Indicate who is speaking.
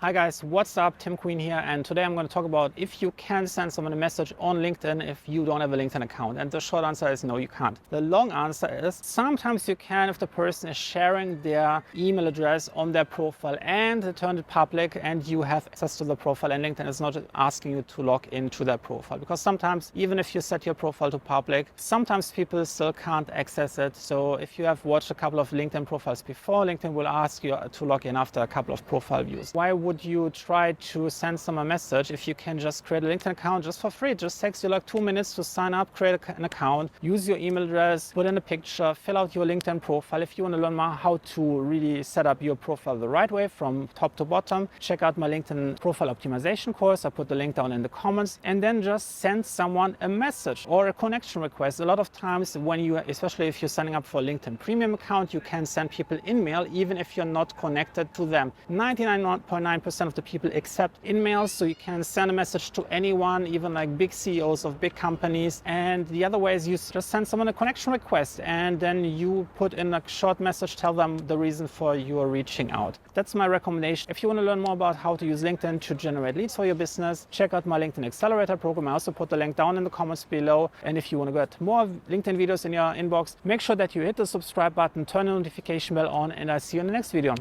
Speaker 1: Hi guys, what's up? Tim Queen here, and today I'm going to talk about if you can send someone a message on LinkedIn if you don't have a LinkedIn account. And the short answer is no, you can't. The long answer is sometimes you can if the person is sharing their email address on their profile and they turn it public and you have access to the profile, and LinkedIn is not asking you to log into their profile. Because sometimes, even if you set your profile to public, sometimes people still can't access it. So if you have watched a couple of LinkedIn profiles before, LinkedIn will ask you to log in after a couple of profile views. Why would you try to send someone a message if you can just create a LinkedIn account just for free? It just takes you like 2 minutes to sign up, create an account, use your email address, put in a picture, fill out your LinkedIn profile. If you want to learn more how to really set up your profile the right way from top to bottom, check out my LinkedIn profile optimization course. I put the link down in the comments, and then just send someone a message or a connection request. A lot of times when you, especially if you're signing up for a LinkedIn premium account, you can send people in-mail even if you're not connected to them. 99.9% of the people accept in-mails, so you can send a message to anyone, even like big CEOs of big companies. And the other way is you just send someone a connection request and then you put in a short message, tell them the reason for your reaching out. That's my recommendation. If you want to learn more about how to use LinkedIn to generate leads for your business, check out my LinkedIn Accelerator program. I also put the link down in the comments below. And if you want to get more LinkedIn videos in your inbox, make sure that you hit the subscribe button, turn the notification bell on, and I'll see you in the next video.